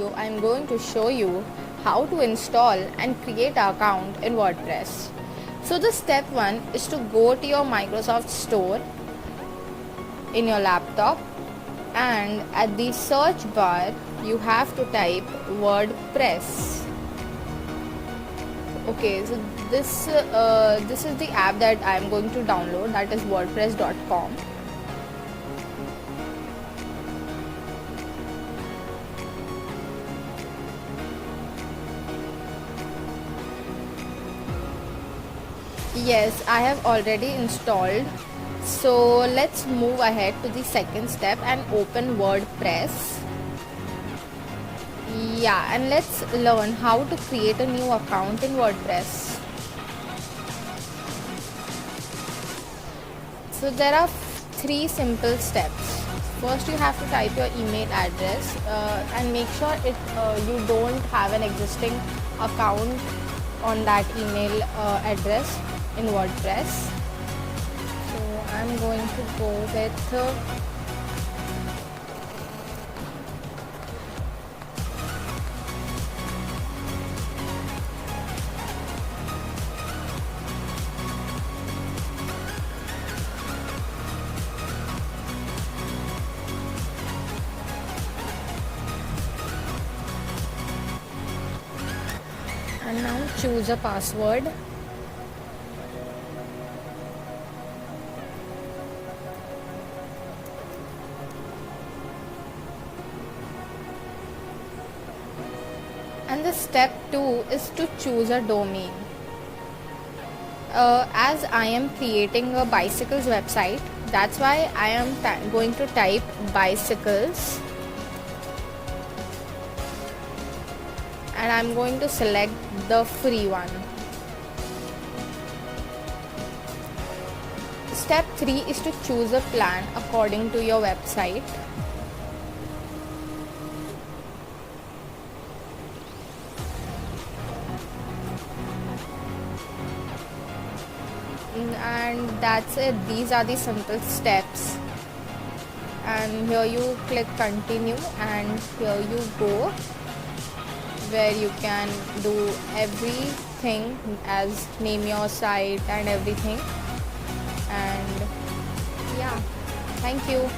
video, I am going to show you how to install and create an account in WordPress. So the step 1 is to go to your Microsoft Store in your laptop, and at the search bar you have to type WordPress. Okay, so this is the app that I am going to download, that is wordpress.com. Yes, I have already installed. So let's move ahead to the second step and open WordPress. Yeah, and let's learn how to create a new account in WordPress. So there are 3 simple steps. First, you have to type your email address and make sure you don't have an existing account on that email address in WordPress. So I'm going to go with and now choose a password. And the step 2 is to choose a domain. As I am creating a bicycles website, that's why I am going to type bicycles, and I'm going to select the free one. Step 3 is to choose a plan according to your website. And that's it. These are the simple steps, and here you click continue, and here you go where you can do everything as name your site and everything. And yeah, thank you.